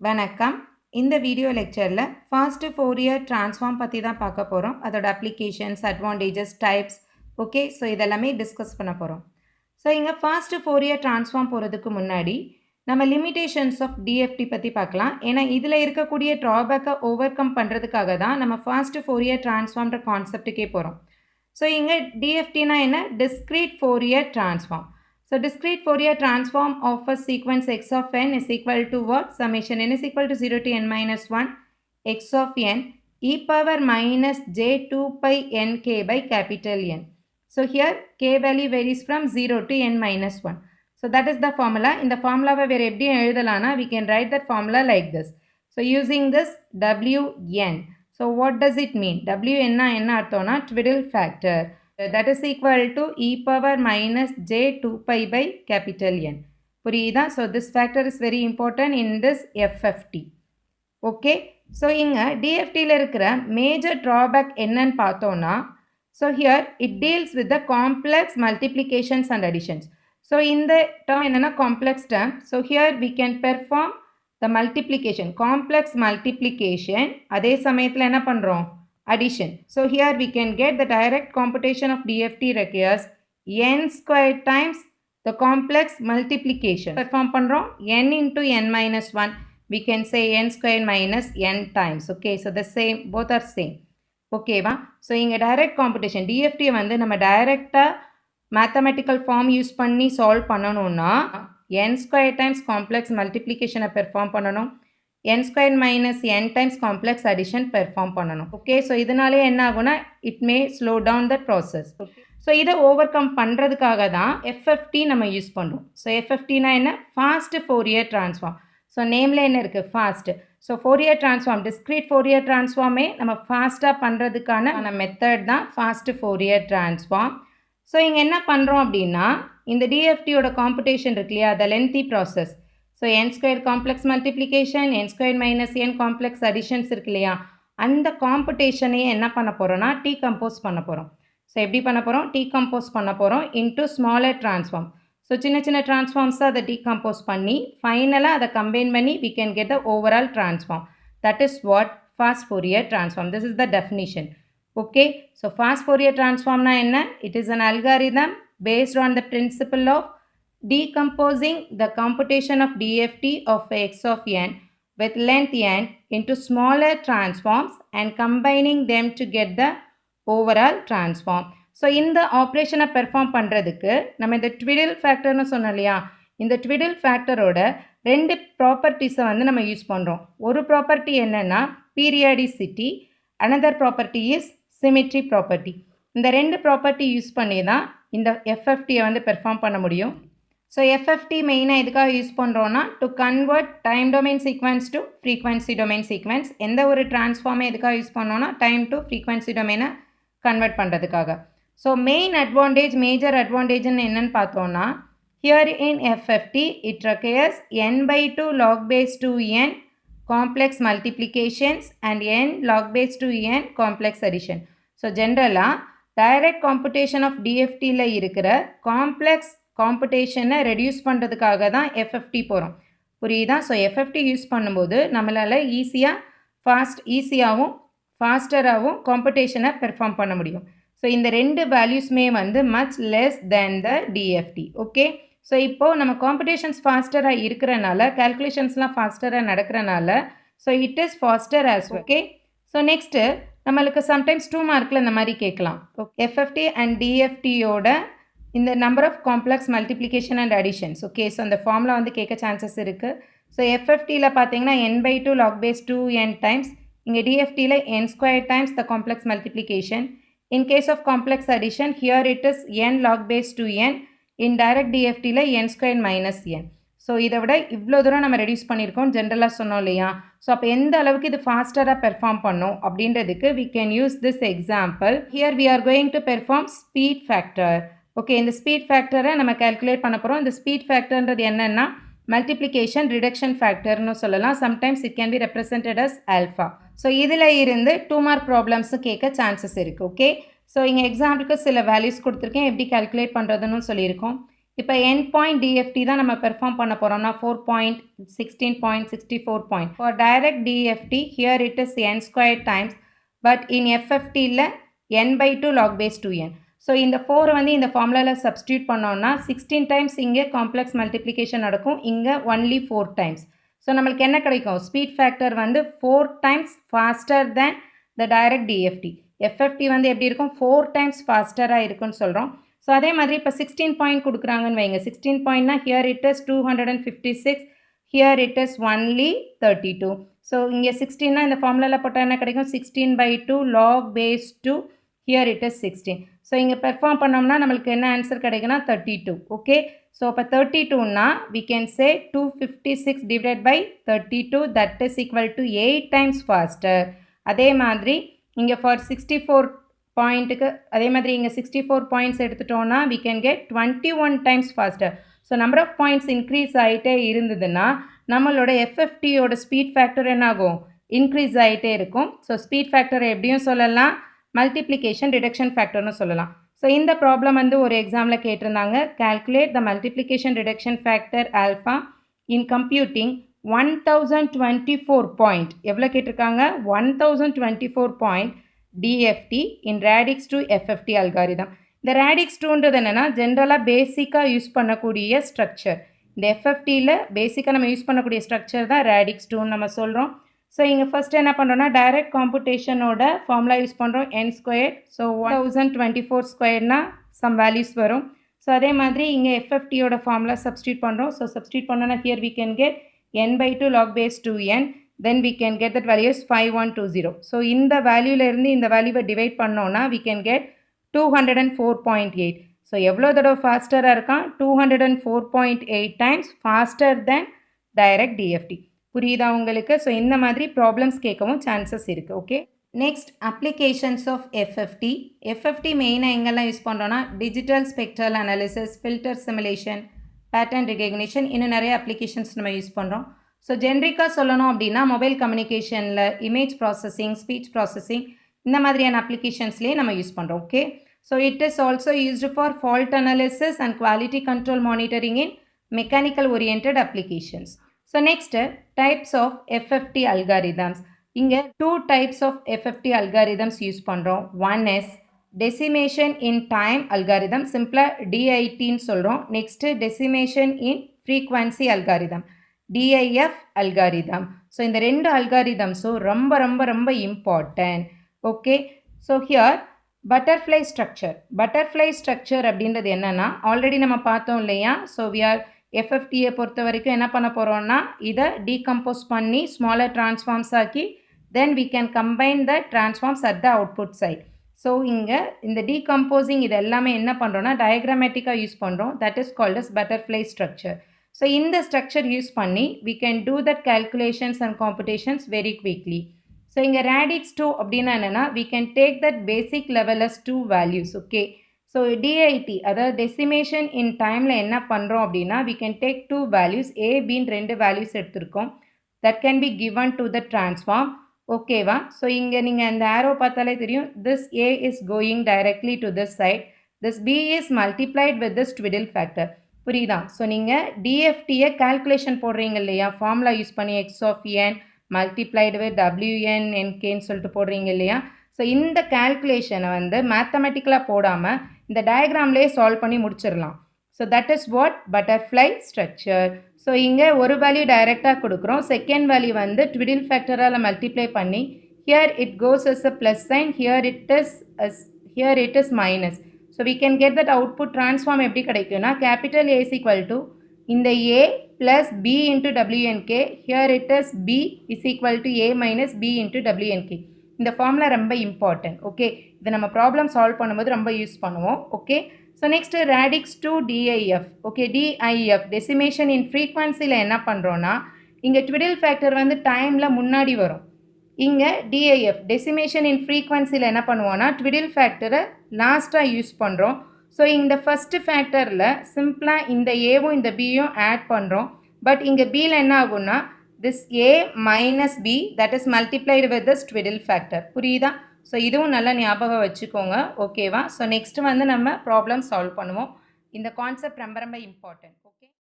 வணக்கம். இந்த வீடியோ லெக்சரில் ஃபர்ஸ்ட் ஃபோரியர் ட்ரான்ஸ்ஃபார்ம் பற்றி தான் பார்க்க போகிறோம். அதோட applications, advantages, types, okay. So இதெல்லாமே டிஸ்கஸ் பண்ண போகிறோம். ஸோ இங்கே ஃபர்ஸ்ட் ஃபோரியர் ட்ரான்ஸ்ஃபார்ம் போகிறதுக்கு முன்னாடி நம்ம லிமிட்டேஷன்ஸ் ஆஃப் டிஎஃப்டி பற்றி பார்க்கலாம். ஏன்னா இதில் இருக்கக்கூடிய ட்ராபேக்கை ஓவர் கம் பண்ணுறதுக்காக தான் நம்ம ஃபர்ஸ்ட் ஃபோரியர் ட்ரான்ஸ்ஃபார்ம்ன்ற கான்செப்ட்டுக்கே போகிறோம். ஸோ இங்கே டிஎஃப்டினா என்ன? Discrete Fourier transform. So discrete Fourier transform of a sequence x of n is equal to what? Summation n is equal to 0 to n minus 1 x of n e power minus j 2 pi n k by capital N. So here k value varies from 0 to n minus 1. So that is the formula. In the formula where எப்படி எழுதலானா we can write that formula like this. So using this Wn. So what does it mean? Wn என்ன அர்த்தம்னா twiddle factor. That is equal to e power minus j 2 pi by capital N. புரியுதா? So this factor is very important in this FFT. Okay. So இங்க DFTல இருக்கிற major drawback என்னன்னு பார்த்தோம்னா, so here it deals with the complex multiplications and additions. So இந்த term என்னன்னா complex term. So here we can perform the multiplication, complex multiplication. அதே சமயத்தில் என்ன பண்ணுறோம்? Addition. So here we can get the direct computation of DFT requires n squared times the complex multiplication. Perform பண்றோம் n into n minus 1. We can say n squared minus n times. Okay, so the same, both are same. Okay வா? So இங்க direct computation DFT வந்து நம்ம டைரக்டா mathematical form use பண்ணி solve பண்ணணும்னா n squared times complex multiplication perform பண்ணணும். n squared minus n times complex addition perform பண்ணணும். Okay, so இதனாலே என்ன ஆகும்னா it may slow down the process. Okay. So இதை overcome பண்ணுறதுக்காக தான் FFT நம்ம யூஸ் பண்ணுறோம். So FFTனா என்ன? Fast Fourier Transform. So நேமில் என்ன இருக்குது? Fast. So Fourier Transform, discrete Fourier Transformே நம்ம ஃபாஸ்ட்டாக பண்ணுறதுக்கான மெத்தட் தான் Fast Fourier Transform. ஸோ இங்கே என்ன பண்ணுறோம் அப்படின்னா இந்த டிஎஃப்டியோட காம்புடேஷன் இருக்கு இல்லையா, the lengthy process. So n squared complex multiplication, n squared minus n complex additions இருக்கு இல்லையா, அந்த காம்புடேஷனையே என்ன பண்ண போகிறோம்னா டீகம்போஸ் பண்ண போகிறோம். ஸோ எப்படி பண்ண போகிறோம்? டீகம்போஸ் பண்ண போகிறோம் into smaller transform. ஸோ சின்ன சின்ன ட்ரான்ஸ்ஃபார்ம்ஸாக அதை டீகம்போஸ் பண்ணி ஃபைனலாக அதை கம்பைன் பண்ணி we can get the overall transform. That is what fast Fourier transform. This is the definition. Okay, so fast Fourier transform na enna? It is an algorithm based on the principle of decomposing the computation of DFT of x of n with length n into smaller transforms and combining them to get the overall transform. So இந்த ஆப்ரேஷனை perform பண்ணுறதுக்கு நம்ம இந்த twiddle ஃபேக்டர்னு சொன்னோம் இல்லையா, இந்த twiddle ஃபேக்டரோட ரெண்டு ப்ராப்பர்ட்டிஸை வந்து நம்ம யூஸ் பண்ணுறோம். ஒரு ப்ராப்பர்ட்டி என்னென்னா periodicity, another property is symmetry property. இந்த ரெண்டு ப்ராப்பர்ட்டி யூஸ் பண்ணி தான் இந்த FFTயை வந்து பெர்ஃபார்ம் பண்ண முடியும். ஸோ FFT மெயினாக எதுக்காக யூஸ் பண்ணுறோன்னா to convert time domain sequence to frequency domain sequence. எந்த ஒரு ட்ரான்ஸ்ஃபார்மே எதுக்காக யூஸ் பண்ணோன்னா டைம் டு ஃப்ரீக்வன்சி டொமைனை கன்வெர்ட் பண்ணுறதுக்காக. ஸோ மெயின் அட்வான்டேஜ், மேஜர் அட்வான்டேஜ்னு என்னென்னு பார்த்தோன்னா, here in FFT it requires n by 2 log base 2n complex multiplications and n log base 2n complex addition. So generally direct computation of DFTல இருக்கிற complex computation reduce பண்ணுறதுக்காக தான் FFT போகிறோம். புரியுதா? So FFT use பண்ணும்போது நம்மளால் ஈஸியாகவும் ஃபாஸ்டராகவும் காம்புடேஷனை perform பண்ண முடியும். ஸோ இந்த ரெண்டு வேல்யூஸ்மே வந்து much less than the DFT. Okay, so இப்போது நம்ம காம்புடேஷன்ஸ் ஃபாஸ்டராக இருக்கிறனால, கேல்குலேஷன்ஸ்லாம் ஃபாஸ்டராக நடக்கிறனால, so it is faster as. Okay, so next நம்மளுக்கு சம்டைம்ஸ் 2 மார்க்கில் இந்த மாதிரி கேட்கலாம். FFT அண்ட் டிஎஃப்டியோட இந்த number of complex multiplication and additions. Okay, so அந்த ஃபார்முலா வந்து கேட்க சான்சஸ் இருக்குது. ஸோ FFTயில் பார்த்தீங்கன்னா n by 2 log base 2n times, இங்கே டிஎஃப்டியில் n squared times the complex multiplication. In case of complex addition, here it is n log base 2n. In direct DFTயில் n squared minus n. So இதை விட இவ்வளோ தூரம் நம்ம reduce பண்ணியிருக்கோம் ஜென்ரலாக சொன்னோம் இல்லையா. ஸோ அப்போ எந்த அளவுக்கு இது ஃபாஸ்டராக பெர்ஃபார்ம் பண்ணோம் அப்படின்றதுக்கு we can use this example. Here we are going to perform speed factor. Okay, இந்த ஸ்பீட் ஃபேக்டரை நம்ம கேல்குலேட் பண்ண போகிறோம். இந்த ஸ்பீட் ஃபேக்டர்ன்றது என்னென்னா மல்டிப்ளிகேஷன் ரிடக்ஷன் ஃபேக்டர்னு சொல்லலாம். Sometimes it can be represented as alpha. So இதில் இருந்து 2 மார்க் ப்ராப்ளம்ஸும் கேட்க சான்சஸ் இருக்குது. ஓகே, ஸோ இங்கே எக்ஸாம்பிளுக்கு சில வேல்யூஸ் கொடுத்துருக்கேன், எப்படி கால்குலேட் பண்ணுறதுன்னு சொல்லியிருக்கோம். இப்போ end point DFT தான் நம்ம பெர்ஃபார்ம் பண்ண போகிறோம்னா 4.16.64 point. For direct DFT, here it is n squared times, but in FFT ல n by 2 log base 2n. So இந்த 4 வந்து இந்த ஃபார்முலாவில் சப்ஸ்டியூட் பண்ணோம்னா 16 டைம்ஸ் இங்கே காம்ப்ளெக்ஸ் மல்டிப்ளிகேஷன் நடக்கும், இங்கே ஒன்லி 4 டைம்ஸ். ஸோ நம்மளுக்கு என்ன கிடைக்கும்? ஸ்பீட் ஃபேக்டர் வந்து 4 டைம்ஸ் ஃபாஸ்டர் தேன் த டைரக்ட் டிஎஃப்டி. எஃப்எஃப்டி வந்து எப்படி இருக்கும்? 4 டைம்ஸ் ஃபாஸ்டராக இருக்குன்னு சொல்கிறோம். ஸோ அதே மாதிரி இப்போ 16 பாயிண்ட் கொடுக்குறாங்கன்னு வைங்க. 16 பாயிண்ட்னா here it is 256, here it is only 32. So இங்கே 16னா இந்த ஃபார்முலாவில் போட்டால் என்ன கிடைக்கும்? 16/2 log base 2, here it is 16. So இங்கே பெர்ஃபார்ம் பண்ணோம்னா நம்மளுக்கு என்ன ஆன்சர் கிடைக்குன்னா 32. ஓகே, ஸோ அப்போ 32னா we can say 256 divided by 32, that is equal to 8 times faster. அதே மாதிரி இங்கே for 64 பாயிண்ட்டுக்கு அதே மாதிரி இங்கே 64 பாயிண்ட்ஸ் எடுத்துட்டோன்னா we can get 21 times faster. So number of points increase ஆகிட்டே இருந்ததுன்னா நம்மளோட எஃப்எஃப்டியோட ஸ்பீட் ஃபேக்டர் என்ன ஆகும்? இன்க்ரீஸ் ஆகிட்டே இருக்கும். ஸோ ஸ்பீட் ஃபேக்டர் எப்படியும் சொல்லலாம், மல்டிப்ளிகேஷன் ரிடக்ஷன் ஃபேக்டர்னு சொல்லலாம். ஸோ இந்த ப்ராப்ளம் வந்து ஒரு எக்ஸாமில் கேட்டிருந்தாங்க. கால்குலேட் த மல்டிப்ளிகேஷன் ரிடக்ஷன் ஃபேக்டர் ஆல்ஃபா இன் கம்ப்யூட்டிங் 1024 பாயிண்ட். எவ்வளோ கேட்டிருக்காங்க? 1024 point TFT in radix to FFT algorithm. இந்த ரேடிக்ஸ் டூன்றது என்னென்னா ஜென்ரலாக பேசிக்காக யூஸ் பண்ணக்கூடிய ஸ்ட்ரக்சர். இந்த எஃப்எஃப்டியில் பேசிக்காக நம்ம யூஸ் பண்ணக்கூடிய ஸ்ட்ரக்சர் தான் ரேடிக்ஸ் டூன்னு நம்ம சொல்கிறோம். ஸோ இங்கே ஃபஸ்ட்டு என்ன பண்ணுறோன்னா டைரக்ட் காம்புடேஷனோட ஃபார்முலா யூஸ் பண்ணுறோம், n ஸ்கொயர். ஸோ 1024 ஸ்கொயர்னா சம் வேல்யூஸ் வரும். ஸோ அதே மாதிரி இங்கே எஃப்எஃப்டியோட ஃபார்முலா சப்ஸ்டியூட் பண்ணுறோம். ஸோ சப்ஸ்டியூட் பண்ணோன்னா here we can get n/2 log base 2n, then we can get that value is 5120. So இந்த வேல்யூலேருந்து இந்த வேல்யூவை டிவைட் பண்ணோன்னா we can get 204.8. ஸோ எவ்வளோ தடவை ஃபாஸ்டராக இருக்கான்? 204.8 times faster than direct DFT. புரியுதா உங்களுக்கு? ஸோ இந்த மாதிரி ப்ராப்ளம்ஸ் கேட்கவும் சான்சஸ் இருக்குது. Okay, next applications of FFT. FFT மெயினாக எங்கெல்லாம் யூஸ் பண்ணுறோன்னா digital spectral analysis, filter simulation, pattern recognition, இன்னும் நிறைய அப்ளிகேஷன்ஸ் நம்ம யூஸ் பண்ணுறோம். ஸோ ஜென்ரிக்காக சொல்லணும் அப்படின்னா மொபைல் கம்யூனிகேஷனில் இமேஜ் ப்ராசஸிங், ஸ்பீச் ப்ராசஸிங், இந்த மாதிரியான அப்ளிகேஷன்ஸ்லேயே நம்ம யூஸ் பண்ணுறோம். Okay, so it is also used for fault analysis and quality control monitoring in mechanical orient applications. So next types of FFT algorithms. இங்கே 2 types of FFT algorithms use பண்ணுறோம். One is decimation in time algorithm, சிம்பிளாக டிஐடின்னு சொல்கிறோம். Next decimation in frequency algorithm, DIF algorithm. So இந்த 2 அல்காரிதம்ஸும் ரொம்ப ரொம்ப ரொம்ப important. Okay, so here butterfly structure. Butterfly structure அப்படின்றது என்னென்னா ஆல்ரெடி நம்ம பார்த்தோம் இல்லையா? ஸோ வி ஆர் எஃப்எஃப்டியை பொறுத்த வரைக்கும் என்ன பண்ண போகிறோம்னா இதை டீகம்போஸ் பண்ணி ஸ்மாலர் ட்ரான்ஸ்ஃபார்ம்ஸ் ஆக்கி then we can combine the transforms at the output side. So இங்கே இந்த டீகம்போசிங் இது எல்லாமே என்ன பண்ணுறோன்னா டயக்ராமேட்டிக்காக யூஸ் பண்ணுறோம். That is called as butterfly structure. So இந்த ஸ்ட்ரக்சர் யூஸ் பண்ணி we can do that calculations and computations very quickly. So இங்கே ரேடிக்ஸ் 2 அப்படின்னா என்னென்னா we can take that basic level as 2 values. Okay, so DID அதாவது decimation இன் டைமில் என்ன பண்ணுறோம் அப்படின்னா we can take 2 values, a bன்னு 2 values எடுத்திருக்கோம். that can be given to the transform. ஓகேவா? ஸோ இங்கே நீங்கள் அந்த ஆரோ பார்த்தாலே தெரியும், this a is going directly to this side, this b is multiplied with this twiddle factor. புரியுதா? ஸோ நீங்கள் டிஎஃப்டியை calculation போடுறீங்க இல்லையா, ஃபார்முலா யூஸ் பண்ணி x of n multiplied with wn nkன்னு சொல்லிட்டு போடுறீங்க இல்லையா? ஸோ இந்த கால்குலேஷனை வந்து மேத்தமெட்டிக்கலாக போடாமல் இந்த டயக்ராம்லேயே சால்வ் பண்ணி முடிச்சிடலாம். So that is what butterfly structure. So இங்கே ஒரு வேல்யூ டைரெக்டாக கொடுக்குறோம், செகண்ட் வேல்யூ வந்து ட்விடில் ஃபேக்டரால் மல்டிப்ளை பண்ணி here it goes as a plus sign, here it is minus. So we can get that output transform எப்படி கிடைக்கும்னா capital A is equal to இந்த A plus B into WNK, here it is B is equal to A minus B into WNK. இந்த formula ரொம்ப important. Okay, இதை நம்ம problem solve பண்ணும்போது ரொம்ப use பண்ணுவோம். Okay, so next radix 2 DIF. Okay, DIF decimation in ஃப்ரீக்வன்சியில் என்ன பண்ணுறோன்னா இங்கே ட்விடில் ஃபேக்டர் வந்து டைமில் முன்னாடி வரும். இங்கே டிஐஎஃப் டெசிமேஷன் இன் ஃப்ரீக்வன்சியில் என்ன பண்ணுவோன்னா ட்விடில் ஃபேக்டரை லாஸ்ட்டாக யூஸ் பண்ணுறோம். ஸோ இந்த ஃபஸ்ட்டு ஃபேக்டரில் சிம்பிளாக இந்த ஏவும் இந்த பியும் ஆட் பண்ணுறோம். பட் இங்கே பியில் என்ன ஆகும்னா this a minus b that is multiplied with this twiddle factor. புரியுதா? ஸோ இதுவும் நல்லா ஞாபகம் வச்சுக்கோங்க. ஓகேவா? ஸோ நெக்ஸ்ட்டு வந்து நம்ம ப்ராப்ளம் சால்வ் பண்ணுவோம். இந்த கான்செப்ட் ரொம்ப ரொம்ப இம்பார்ட்டன்ட்.